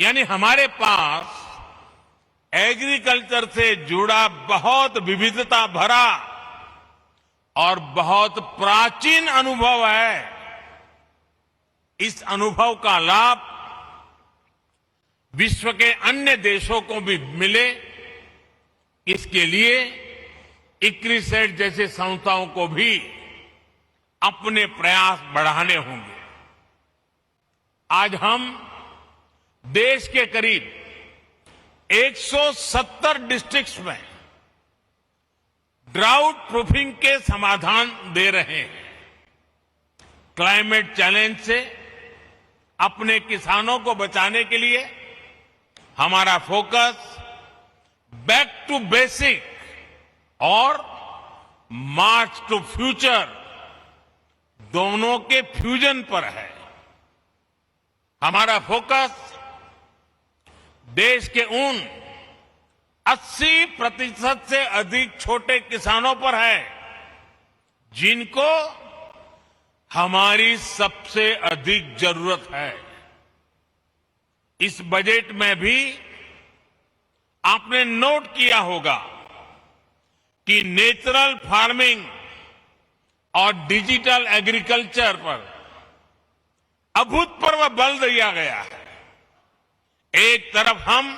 यानी हमारे पास एग्रीकल्चर से जुड़ा बहुत विविधता भरा और बहुत प्राचीन अनुभव है। इस अनुभव का लाभ विश्व के अन्य देशों को भी मिले, इसके लिए इक्रिसेट जैसे संस्थाओं को भी अपने प्रयास बढ़ाने होंगे। आज हम देश के करीब 170 डिस्ट्रिक्ट्स में ड्राउट प्रूफिंग के समाधान दे रहे हैं। क्लाइमेट चैलेंज से अपने किसानों को बचाने के लिए हमारा फोकस बैक टू बेसिक और मार्च टू फ्यूचर दोनों के फ्यूजन पर है। हमारा फोकस देश के उन 80% से अधिक छोटे किसानों पर है जिनको हमारी सबसे अधिक जरूरत है। इस बजट में भी आपने नोट किया होगा कि नेचुरल फार्मिंग और डिजिटल एग्रीकल्चर पर अभूतपूर्व बल दिया गया है। एक तरफ हम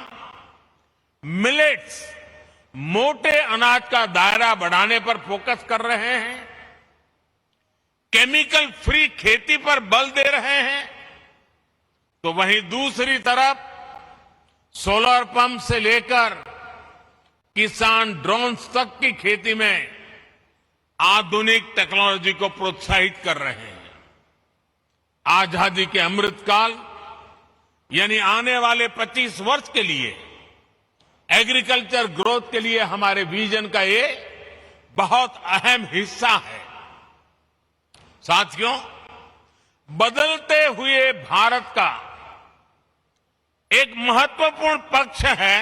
मिलेट्स, मोटे अनाज का दायरा बढ़ाने पर फोकस कर रहे हैं, केमिकल फ्री खेती पर बल दे रहे हैं, तो वहीं दूसरी तरफ सोलर पंप से लेकर किसान ड्रोन्स तक की खेती में आधुनिक टेक्नोलॉजी को प्रोत्साहित कर रहे हैं। आजादी के अमृतकाल यानी आने वाले 25 वर्ष के लिए एग्रीकल्चर ग्रोथ के लिए हमारे विजन का ये बहुत अहम हिस्सा है। साथियों, बदलते हुए भारत का एक महत्वपूर्ण पक्ष है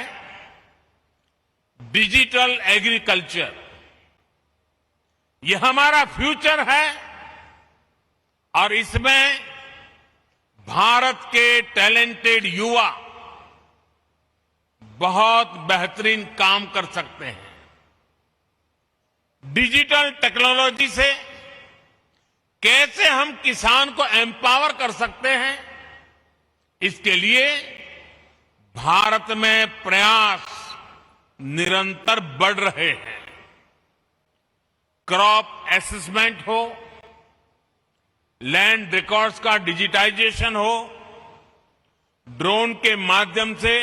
डिजिटल एग्रीकल्चर। यह हमारा फ्यूचर है और इसमें भारत के टैलेंटेड युवा बहुत बेहतरीन काम कर सकते हैं। डिजिटल टेक्नोलॉजी से कैसे हम किसान को एम्पावर कर सकते हैं, इसके लिए भारत में प्रयास निरंतर बढ़ रहे हैं। क्रॉप असेसमेंट हो, लैंड रिकॉर्ड्स का डिजिटाइजेशन हो, ड्रोन के माध्यम से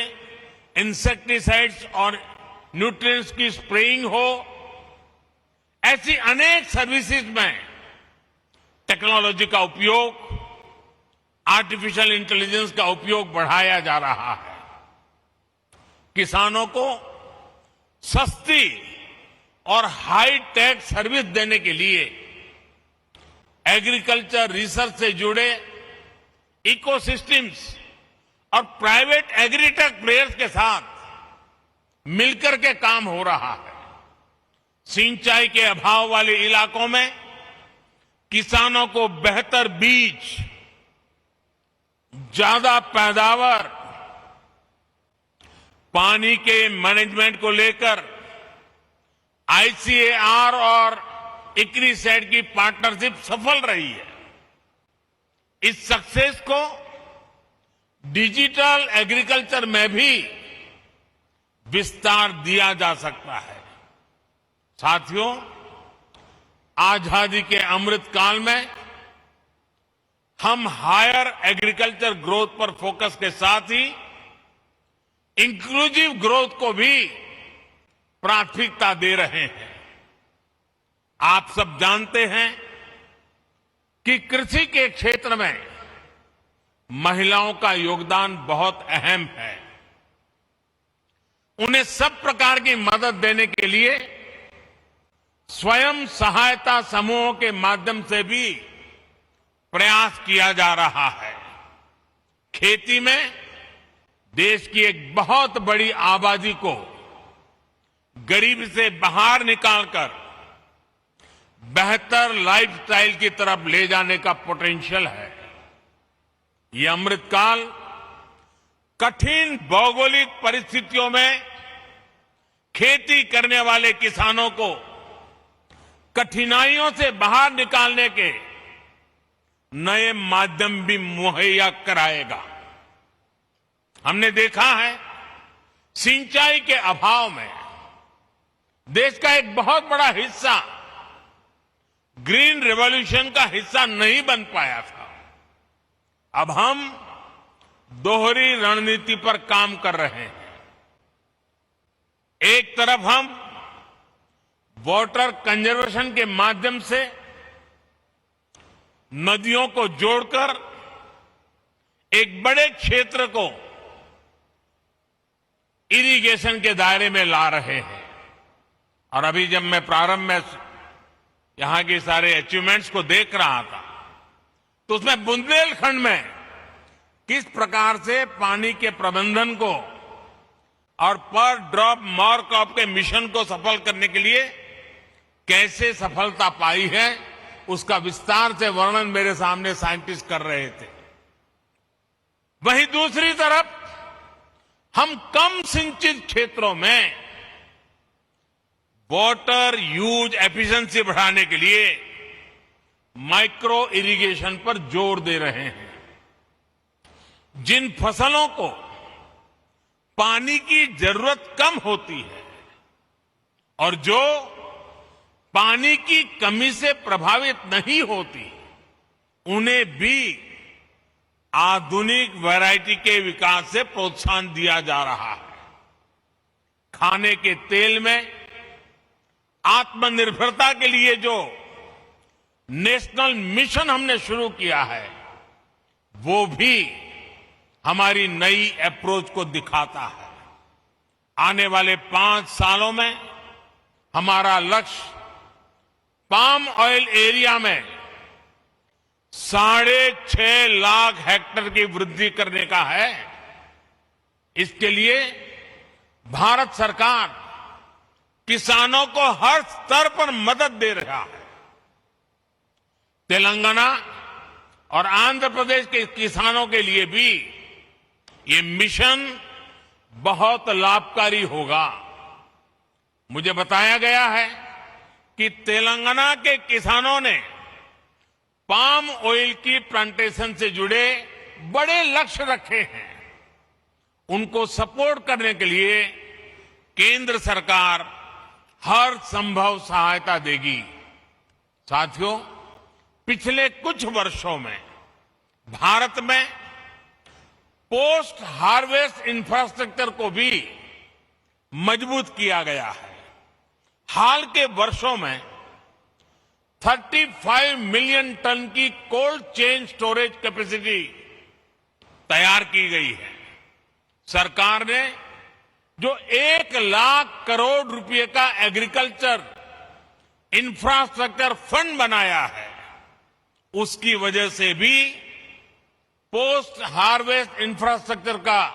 इंसेक्टिसाइड्स और न्यूट्रिएंट्स की स्प्रेइंग हो, ऐसी अनेक सर्विसेज में टेक्नोलॉजी का उपयोग, आर्टिफिशियल इंटेलिजेंस का उपयोग बढ़ाया जा रहा है। किसानों को सस्ती और हाई टेक सर्विस देने के लिए एग्रीकल्चर रिसर्च से जुड़े इकोसिस्टम्स और प्राइवेट एग्रीटेक प्लेयर्स के साथ मिलकर के काम हो रहा है। सिंचाई के अभाव वाले इलाकों में किसानों को बेहतर बीज, ज्यादा पैदावार, पानी के मैनेजमेंट को लेकर आईसीएआर और इक्रिसेट की पार्टनरशिप सफल रही है। इस सक्सेस को डिजिटल एग्रीकल्चर में भी विस्तार दिया जा सकता है। साथियों, आजादी के अमृत काल में हम हायर एग्रीकल्चर ग्रोथ पर फोकस के साथ ही इंक्लूसिव ग्रोथ को भी प्राथमिकता दे रहे हैं। आप सब जानते हैं कि कृषि के क्षेत्र में महिलाओं का योगदान बहुत अहम है। उन्हें सब प्रकार की मदद देने के लिए स्वयं सहायता समूहों के माध्यम से भी प्रयास किया जा रहा है। खेती में देश की एक बहुत बड़ी आबादी को गरीबी से बाहर निकालकर बेहतर लाइफस्टाइल की तरफ ले जाने का पोटेंशियल है। ये अमृतकाल कठिन भौगोलिक परिस्थितियों में खेती करने वाले किसानों को कठिनाइयों से बाहर निकालने के नए माध्यम भी मुहैया कराएगा। हमने देखा है सिंचाई के अभाव में देश का एक बहुत बड़ा हिस्सा ग्रीन रेवोल्यूशन का हिस्सा नहीं बन पाया था। अब हम दोहरी रणनीति पर काम कर रहे हैं। एक तरफ हम वाटर कंजर्वेशन के माध्यम से नदियों को जोड़कर एक बड़े क्षेत्र को इरिगेशन के दायरे में ला रहे हैं। और अभी जब मैं प्रारंभ में यहां के सारे अचीवमेंट्स को देख रहा था तो उसमें बुंदेलखंड में किस प्रकार से पानी के प्रबंधन को और पर ड्रॉप मोर क्रॉप के मिशन को सफल करने के लिए कैसे सफलता पाई है उसका विस्तार से वर्णन मेरे सामने साइंटिस्ट कर रहे थे। वहीं दूसरी तरफ हम कम सिंचित क्षेत्रों में वाटर यूज एफिशिएंसी बढ़ाने के लिए माइक्रो इरिगेशन पर जोर दे रहे हैं। जिन फसलों को पानी की जरूरत कम होती है और जो पानी की कमी से प्रभावित नहीं होती, उन्हें भी आधुनिक वैरायटी के विकास से प्रोत्साहन दिया जा रहा है। खाने के तेल में आत्मनिर्भरता के लिए जो नेशनल मिशन हमने शुरू किया है वो भी हमारी नई अप्रोच को दिखाता है। आने वाले 5 सालों में हमारा लक्ष्य पाम ऑयल एरिया में 6.5 लाख हेक्टेयर की वृद्धि करने का है। इसके लिए भारत सरकार किसानों को हर स्तर पर मदद दे रहा है। तेलंगाना और आंध्र प्रदेश के किसानों के लिए भी ये मिशन बहुत लाभकारी होगा। मुझे बताया गया है कि तेलंगाना के किसानों ने पाम ऑयल की प्लांटेशन से जुड़े बड़े लक्ष्य रखे हैं। उनको सपोर्ट करने के लिए केंद्र सरकार हर संभव सहायता देगी। साथियों, पिछले कुछ वर्षों में भारत में पोस्ट हार्वेस्ट इंफ्रास्ट्रक्चर को भी मजबूत किया गया है। हाल के वर्षों में 35 मिलियन टन की कोल्ड चेन स्टोरेज कैपेसिटी तैयार की गई है। सरकार ने जो 1 लाख करोड़ रुपए का एग्रीकल्चर इंफ्रास्ट्रक्चर फंड बनाया है, उसकी वजह से भी पोस्ट हार्वेस्ट इंफ्रास्ट्रक्चर का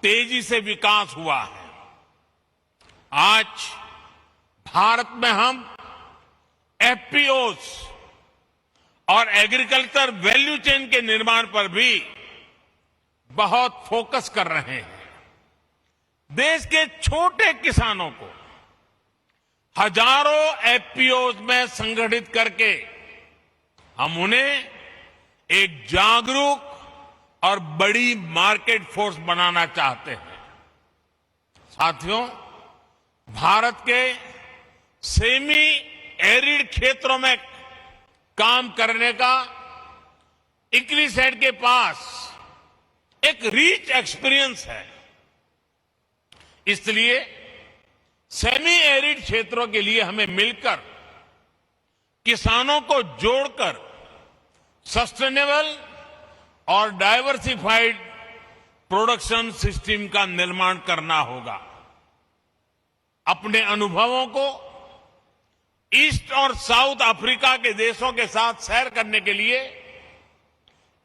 तेजी से विकास हुआ है। आज भारत में हम एफपीओस और एग्रीकल्चर वैल्यू चेन के निर्माण पर भी बहुत फोकस कर रहे हैं। देश के छोटे किसानों को हजारों एफपीओस में संगठित करके हम उन्हें एक जागरूक और बड़ी मार्केट फोर्स बनाना चाहते हैं। साथियों, भारत के सेमी एरिड क्षेत्रों में काम करने का इक्रिसेड के पास एक रिच एक्सपीरियंस है। इसलिए सेमी एरिड क्षेत्रों के लिए हमें मिलकर किसानों को जोड़कर सस्टेनेबल और डाइवर्सिफाइड प्रोडक्शन सिस्टम का निर्माण करना होगा। अपने अनुभवों को ईस्ट और साउथ अफ्रीका के देशों के साथ शेयर करने के लिए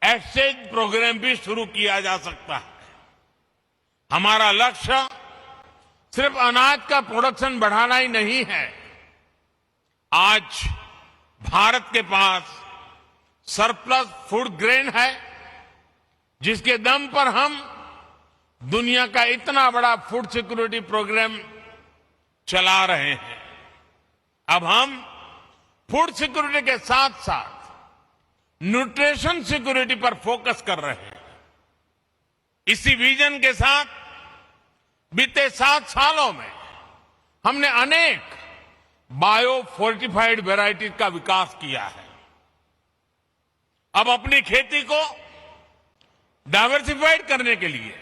एक्सचेंज प्रोग्राम भी शुरू किया जा सकता है। हमारा लक्ष्य सिर्फ अनाज का प्रोडक्शन बढ़ाना ही नहीं है। आज भारत के पास सरप्लस फूड ग्रेन है, जिसके दम पर हम दुनिया का इतना बड़ा फूड सिक्योरिटी प्रोग्राम चला रहे हैं। अब हम फूड सिक्योरिटी के साथ साथ न्यूट्रिशन सिक्योरिटी पर फोकस कर रहे हैं। इसी विजन के साथ बीते 7 सालों में हमने अनेक बायो फोर्टिफाइड वेराइटीज का विकास किया है। अब अपनी खेती को डाइवर्सिफाइड करने के लिए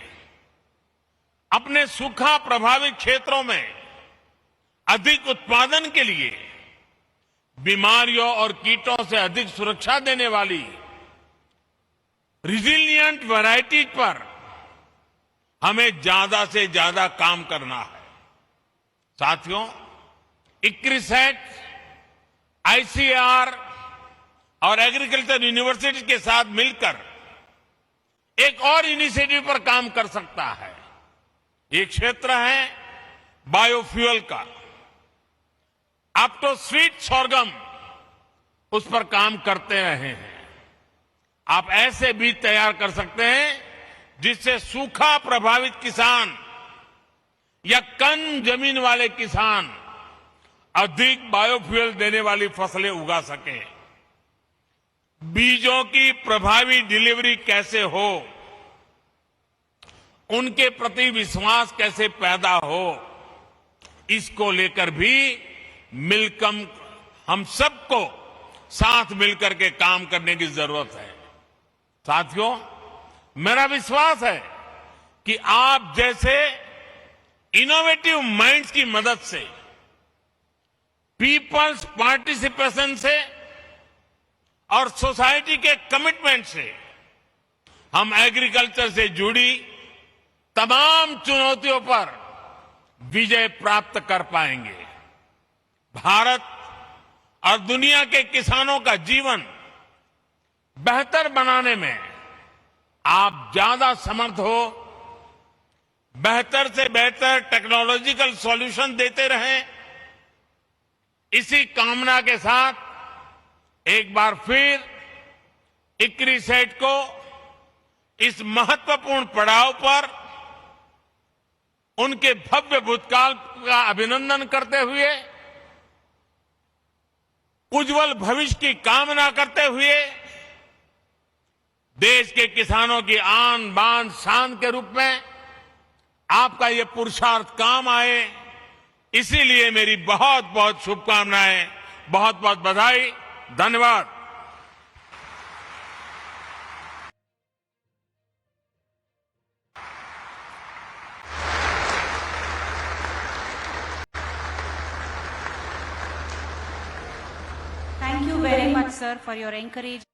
अपने सूखा प्रभावित क्षेत्रों में अधिक उत्पादन के लिए बीमारियों और कीटों से अधिक सुरक्षा देने वाली रिजिलिएंट वैरायटीज पर हमें ज्यादा से ज्यादा काम करना है। साथियों, इक्रिसेट, आईसीएआर और एग्रीकल्चर यूनिवर्सिटी के साथ मिलकर एक और इनिशिएटिव पर काम कर सकता है। ये क्षेत्र है बायोफ्यूल का। आप तो स्वीट सोरगम उस पर काम करते रहे हैं। आप ऐसे बीज तैयार कर सकते हैं जिससे सूखा प्रभावित किसान या कम जमीन वाले किसान अधिक बायोफ्यूल देने वाली फसलें उगा सके। बीजों की प्रभावी डिलीवरी कैसे हो, उनके प्रति विश्वास कैसे पैदा हो, इसको लेकर भी मिलकर हम सबको साथ मिलकर के काम करने की जरूरत है। साथियों, मेरा विश्वास है कि आप जैसे इनोवेटिव माइंड्स की मदद से, पीपल्स पार्टिसिपेशन से और सोसाइटी के कमिटमेंट से हम एग्रीकल्चर से जुड़ी तमाम चुनौतियों पर विजय प्राप्त कर पाएंगे। भारत और दुनिया के किसानों का जीवन बेहतर बनाने में आप ज्यादा समर्थ हो, बेहतर से बेहतर टेक्नोलॉजिकल सॉल्यूशन देते रहें। इसी कामना के साथ एक बार फिर इक्रिसेट को इस महत्वपूर्ण पड़ाव पर उनके भव्य भूतकाल का अभिनंदन करते हुए, उज्जवल भविष्य की कामना करते हुए, देश के किसानों की आन बान शान के रूप में आपका ये पुरुषार्थ काम आए, इसीलिए मेरी बहुत बहुत शुभकामनाएं, बहुत बहुत बधाई। धन्यवाद। Thank you very much, sir, for your encouragement.